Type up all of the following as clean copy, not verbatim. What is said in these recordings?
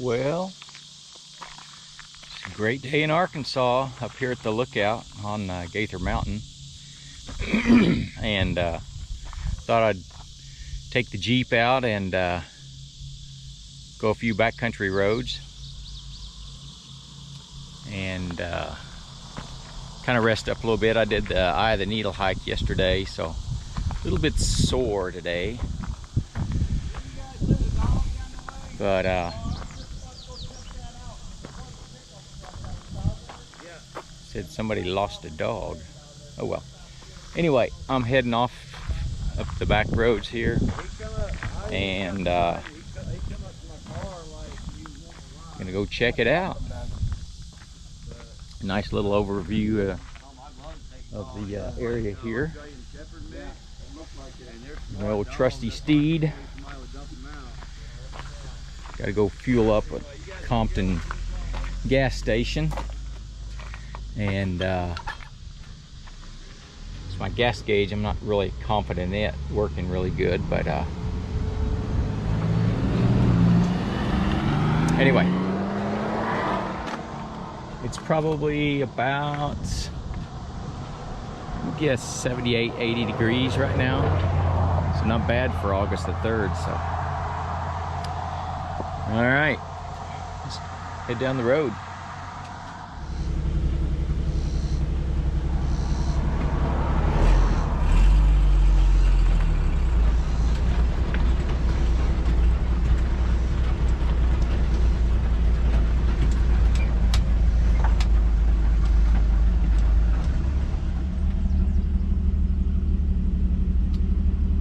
Well, it's a great day in Arkansas up here at the lookout on Gaither Mountain. And thought I'd take the Jeep out and go a few backcountry roads and kind of rest up a little bit. I did the Eye of the Needle hike yesterday, so a little bit sore today. But said somebody lost a dog. Oh well. Anyway, I'm heading off up the back roads here, and gonna go check it out. Nice little overview of the area here. My old trusty steed. Got to go fuel up at Compton gas station, and it's my gas gauge. I'm not really confident in it working really good, but anyway, it's probably about, I guess, 78, 80 degrees right now, so not bad for August the 3rd. So all right, let's head down the road.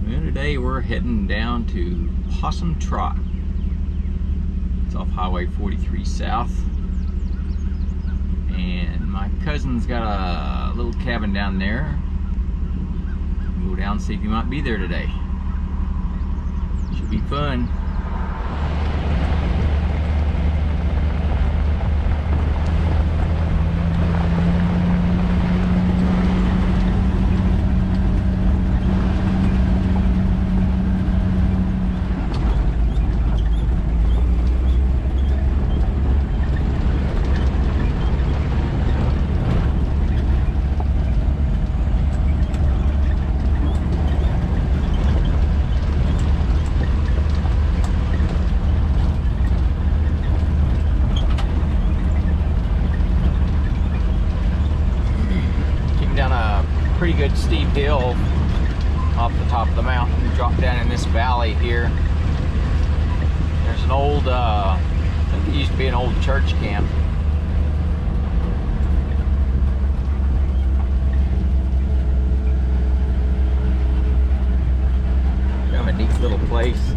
And today we're heading down to Possum Trot. It's off Highway 43 South, and my cousin's got a little cabin down there. We'll go down and see if he might be there today. Should be fun. Pretty good steep hill off the top of the mountain, drop down in this valley here. There's an old, I think it used to be an old church camp. Kind of a neat little place.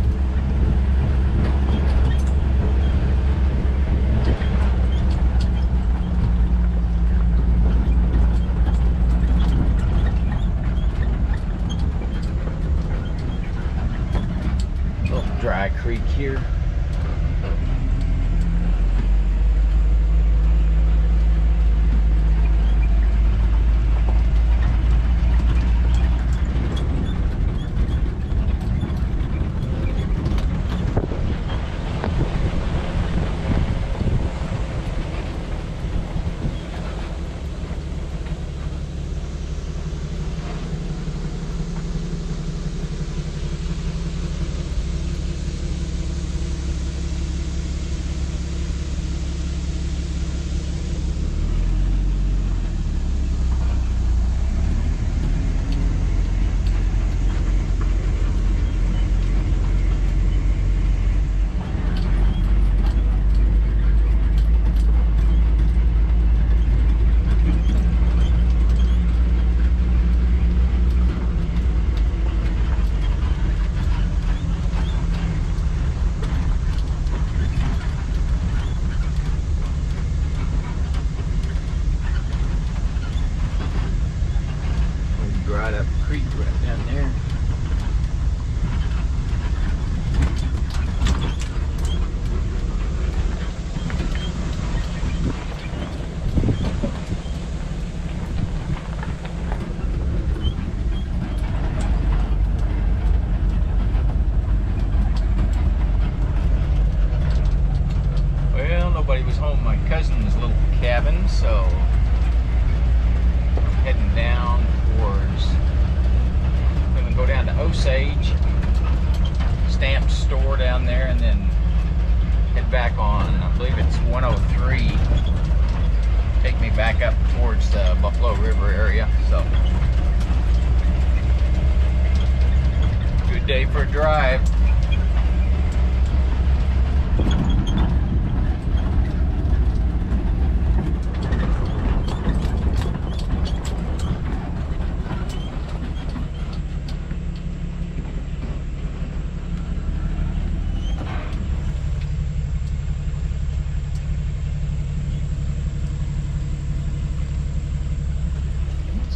Dry creek here. cousin's little cabin, so I'm heading down towards, I'm gonna go down to Osage, stamp store down there, and then head back on, I believe it's 103, take me back up towards the Buffalo River area. So good day for a drive.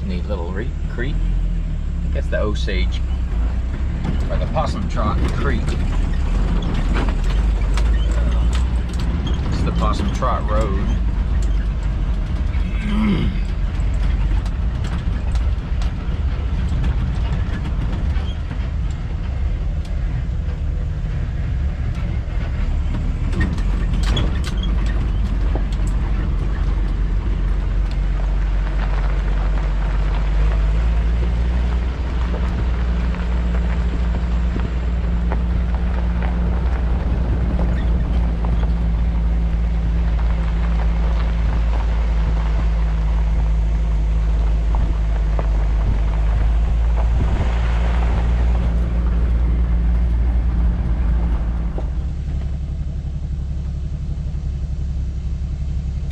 Neat little creek. I think that's the Osage, or the Possum Trot Creek. It's the Possum Trot Road.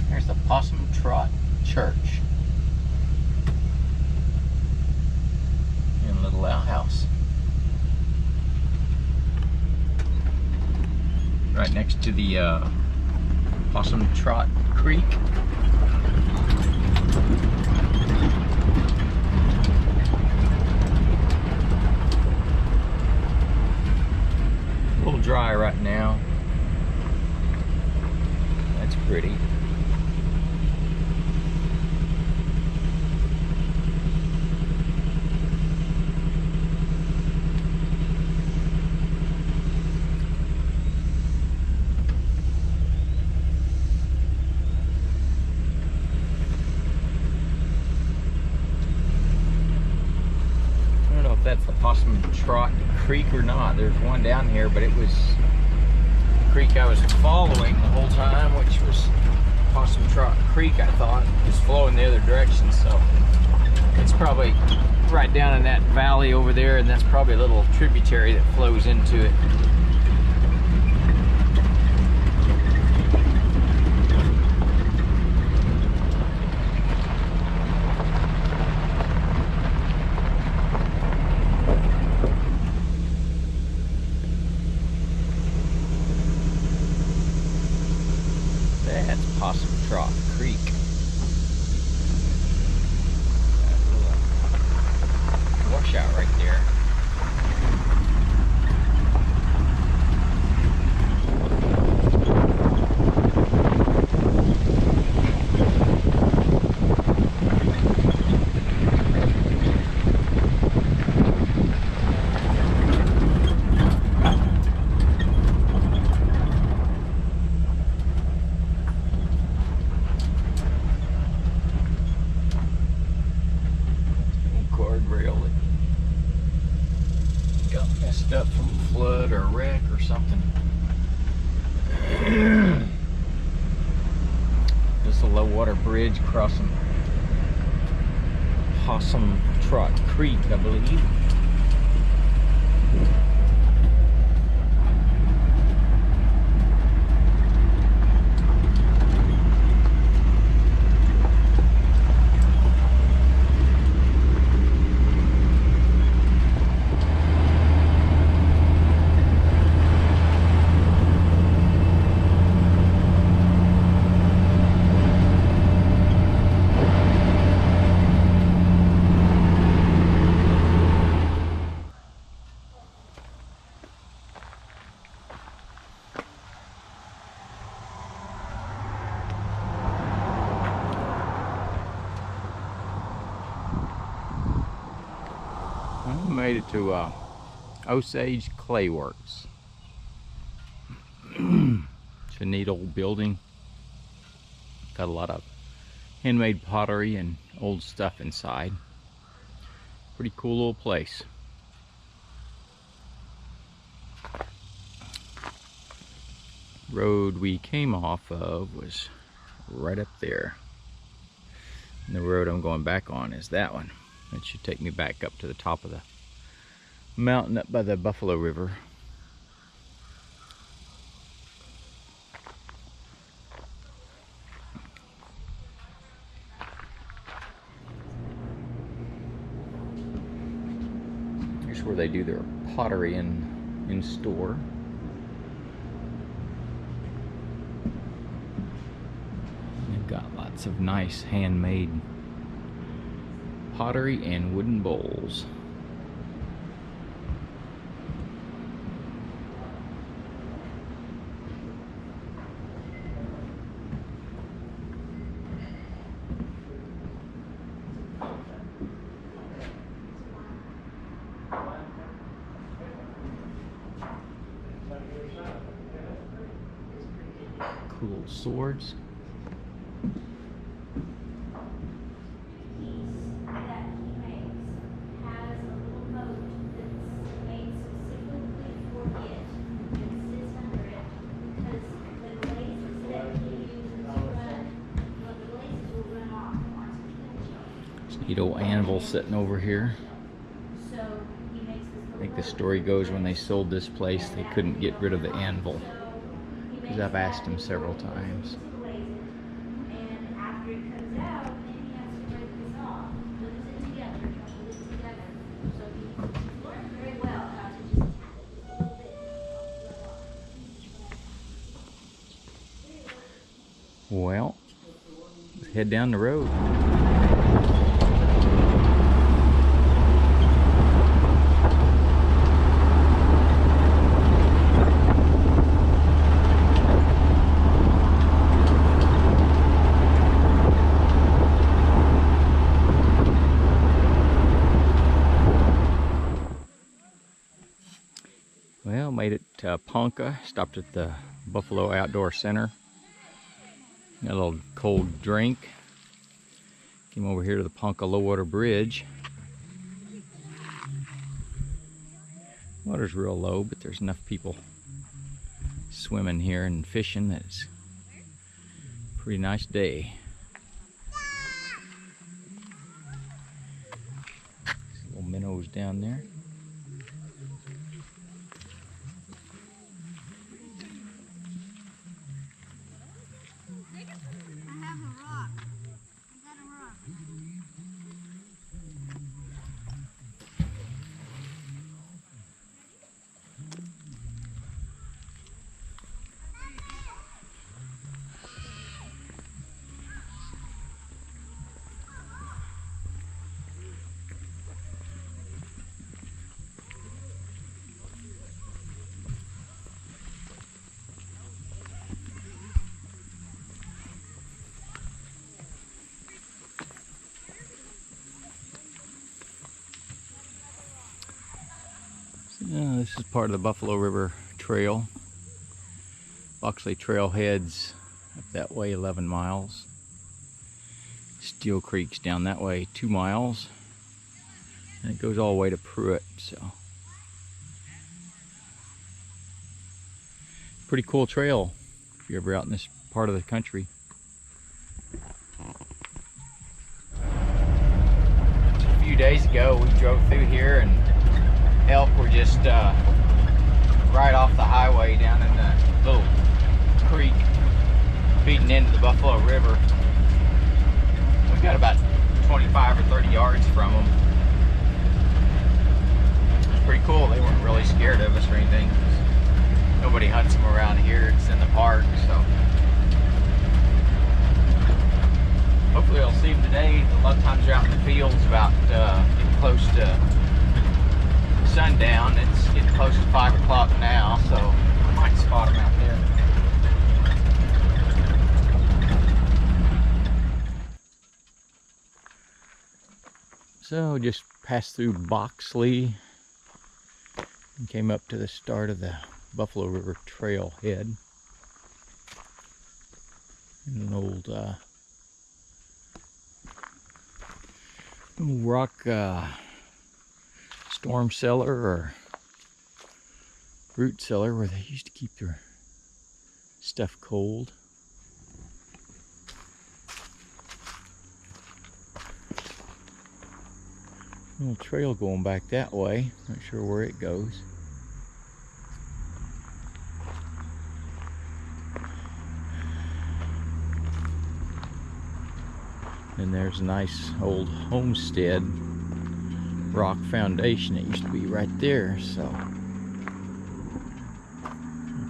There's the Possum Trot Church. In a little outhouse. Right next to the Possum Trot Creek. A little dry right now. That's pretty. That's the Possum Trot Creek or not. There's one down here, but it was the creek I was following the whole time, which was Possum Trot Creek, I thought. It was flowing the other direction, so it's probably right down in that valley over there, and that's probably a little tributary that flows into it. That's Possum Trot Creek. That little washout right there. Guardrail that got messed up from a flood or a wreck or something. Just a low water bridge crossing Possum Trot Creek, I believe. Made it to Osage Clay Works. It's a neat old building. Got a lot of handmade pottery and old stuff inside. Pretty cool little place. Road we came off of was right up there. And the road I'm going back on is that one. It should take me back up to the top of the mountain up by the Buffalo River. Here's where they do their pottery in store. They've got lots of nice handmade pottery and wooden bowls. Cool swords. Neat old anvil sitting over here. I think the story goes when they sold this place they couldn't get rid of the anvil, because I've asked him several times. Well, let's head down the road. Well, made it to Ponca, stopped at the Buffalo Outdoor Center. Got a little cold drink. Came over here to the Ponca Low Water Bridge. Water's real low, but there's enough people swimming here and fishing that it's a pretty nice day. Little minnows down there. This is part of the Buffalo River Trail. Boxley Trail heads up that way 11 miles. Steel Creek's down that way 2 miles. And it goes all the way to Pruitt, so. Pretty cool trail if you're ever out in this part of the country. A few days ago we drove through here and elk were just right off the highway down in the little creek feeding into the Buffalo River. We got about 25 or 30 yards from them. It's pretty cool. They weren't really scared of us or anything. Nobody hunts them around here. It's in the park, so hopefully I'll see them today. A lot of times they're out in the fields about getting close to sundown. It's getting close to 5 o'clock now, so I might spot them out there. So just passed through Boxley and came up to the start of the Buffalo River Trail head. An old rock storm cellar or root cellar where they used to keep their stuff cold. Little trail going back that way. Not sure where it goes. And there's a nice old homestead rock foundation that used to be right there. So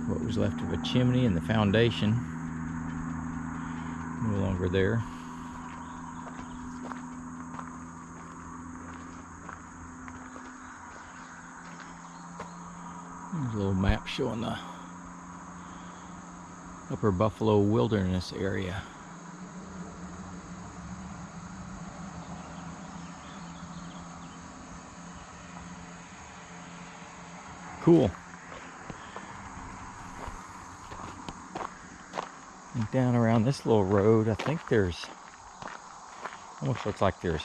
what was left of a chimney and the foundation no longer there. There's a little map showing the Upper Buffalo Wilderness area. Cool. And down around this little road, I think there's, almost looks like there's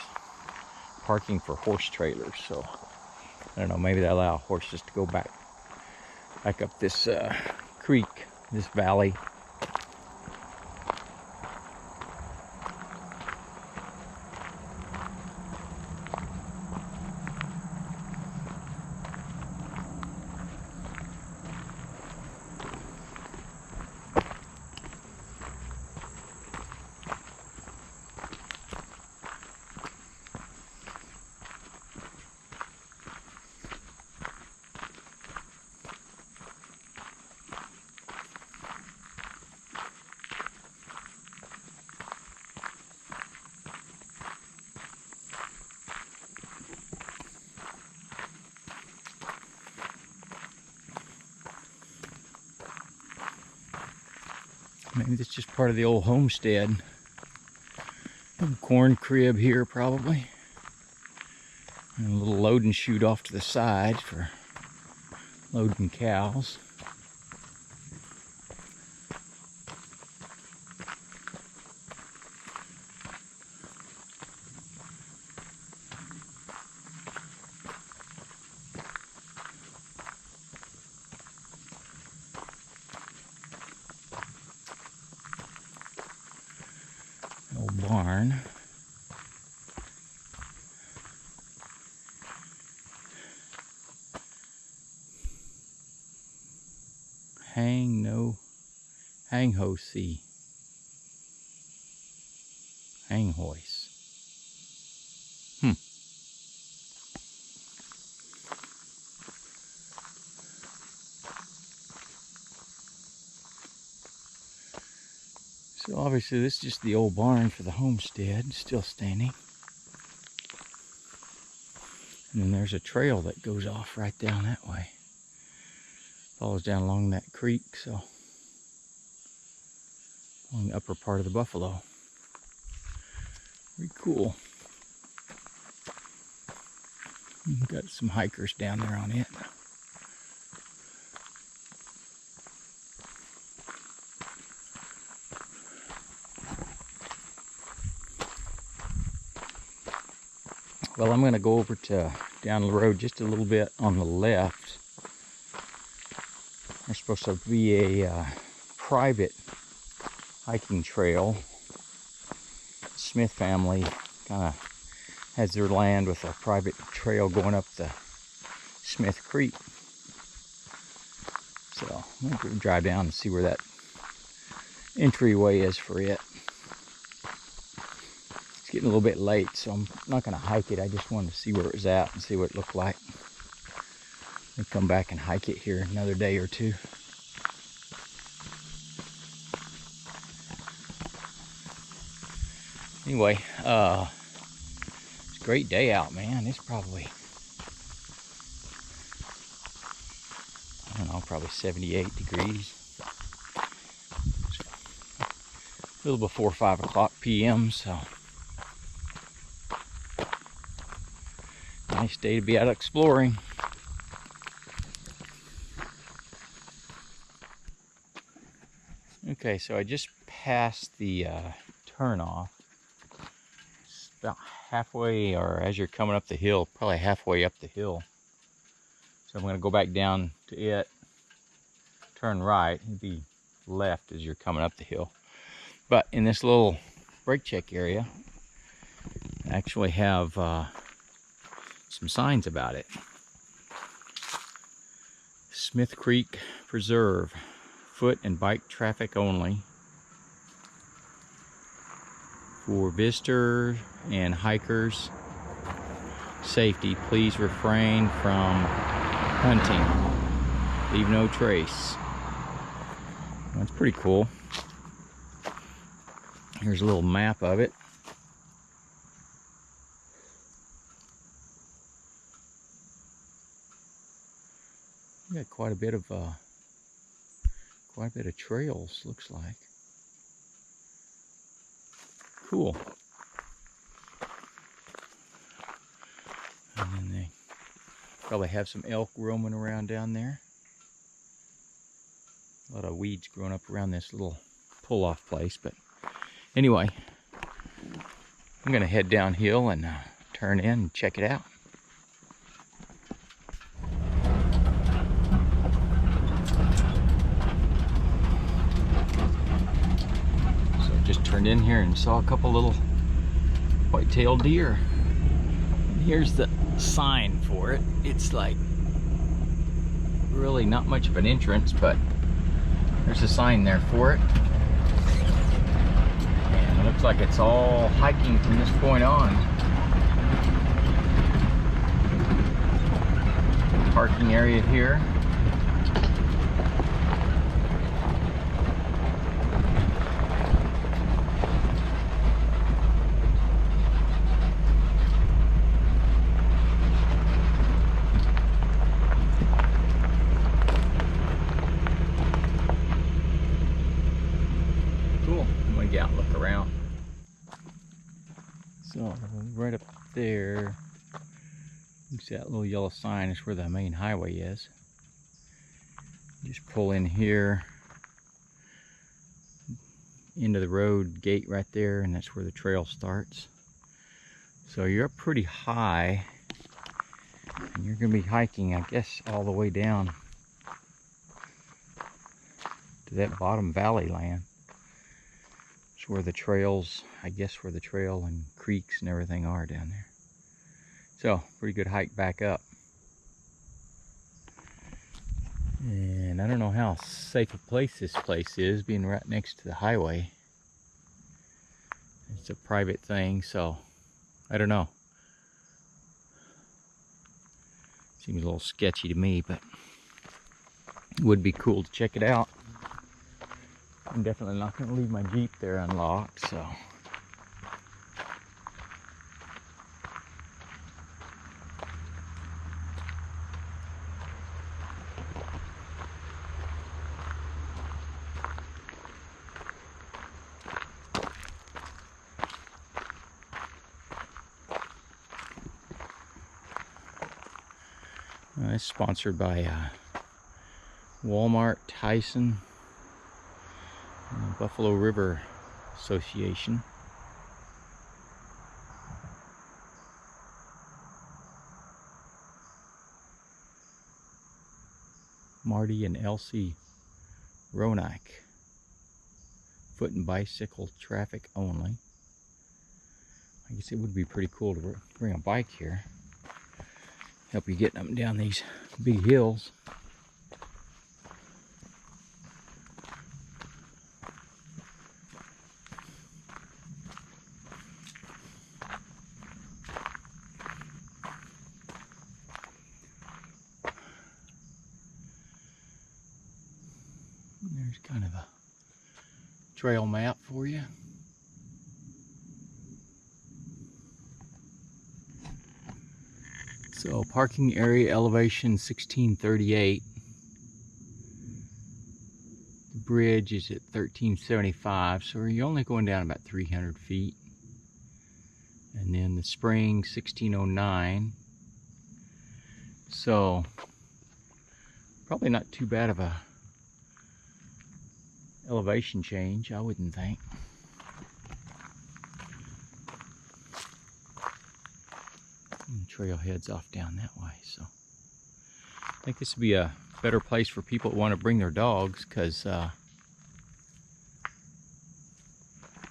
parking for horse trailers. So I don't know, maybe they allow horses to go back up this creek, this valley. Maybe that's just part of the old homestead. Little corn crib here probably. And a little loading chute off to the side for loading cows. Old barn. Hang ho see. Hang hoist. So obviously this is just the old barn for the homestead, still standing. And then there's a trail that goes off right down that way. Follows down along that creek, so along the upper part of the Buffalo. Pretty cool. We've got some hikers down there on it. Well, I'm going to go over to down the road just a little bit on the left. There's supposed to be a private hiking trail. Smith family kind of has their land with a private trail going up the Smith Creek. So I'm going to drive down and see where that entryway is for it. It's getting a little bit late, so I'm not going to hike it. I just wanted to see where it was at and see what it looked like. I'll come back and hike it here another day or two. Anyway, it's a great day out, man. It's probably, I don't know, probably 78 degrees. A little before 5 o'clock p.m., so nice day to be out exploring. Okay, so I just passed the turnoff. It's about halfway, or as you're coming up the hill, probably halfway up the hill. So I'm going to go back down to it, turn right, and be left as you're coming up the hill. But in this little brake check area, I actually have some signs about it. Smith Creek Preserve, foot and bike traffic only. For visitors and hikers safety, please refrain from hunting. Leave no trace. That's pretty cool. Here's a little map of it. We got quite a bit of trails, looks like. Cool. And then they probably have some elk roaming around down there. A lot of weeds growing up around this little pull-off place, but anyway, I'm gonna head downhill and turn in and check it out. So just turned in here and saw a couple little white-tailed deer. And here's the sign for it. It's like really not much of an entrance, but there's a sign there for it. And it looks like it's all hiking from this point on. Parking area here. Cool. I'm gonna get out and look around. So right up there, you see that little yellow sign is where the main highway is. Just pull in here into the road gate right there, and that's where the trail starts. So you're up pretty high, and you're gonna be hiking, I guess, all the way down to that bottom valley land. It's where the trails, I guess, where the trail and creeks and everything are down there. So, pretty good hike back up. And I don't know how safe a place this place is, being right next to the highway. It's a private thing, so I don't know. Seems a little sketchy to me, but it would be cool to check it out. I'm definitely not going to leave my Jeep there unlocked, so. It's sponsored by Walmart, Tyson, and the Buffalo River Association. Marty and Elsie Ronak. Foot and bicycle traffic only. I guess it would be pretty cool to bring a bike here. Help you get up and down these big hills. There's kind of a trail map for you. So parking area elevation 1638. The bridge is at 1375, so you're only going down about 300 feet. And then the spring 1609. So probably not too bad of a elevation change, I wouldn't think. And the trail heads off down that way, so I think this would be a better place for people that want to bring their dogs, because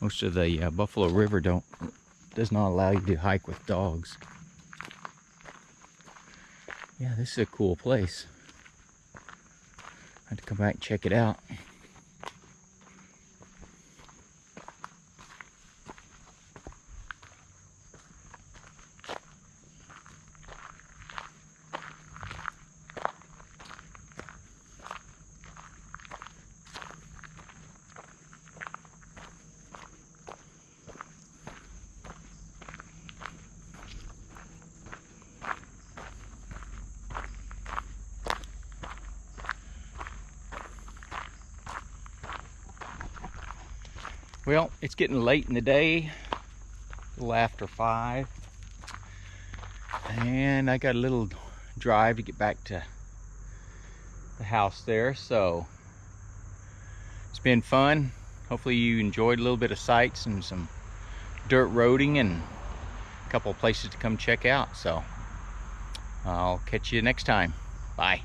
most of the Buffalo River does not allow you to hike with dogs. Yeah, this is a cool place. I have to come back and check it out. Well, it's getting late in the day, a little after 5, and I got a little drive to get back to the house there, so it's been fun. Hopefully you enjoyed a little bit of sights and some dirt roading and a couple of places to come check out. So I'll catch you next time. Bye.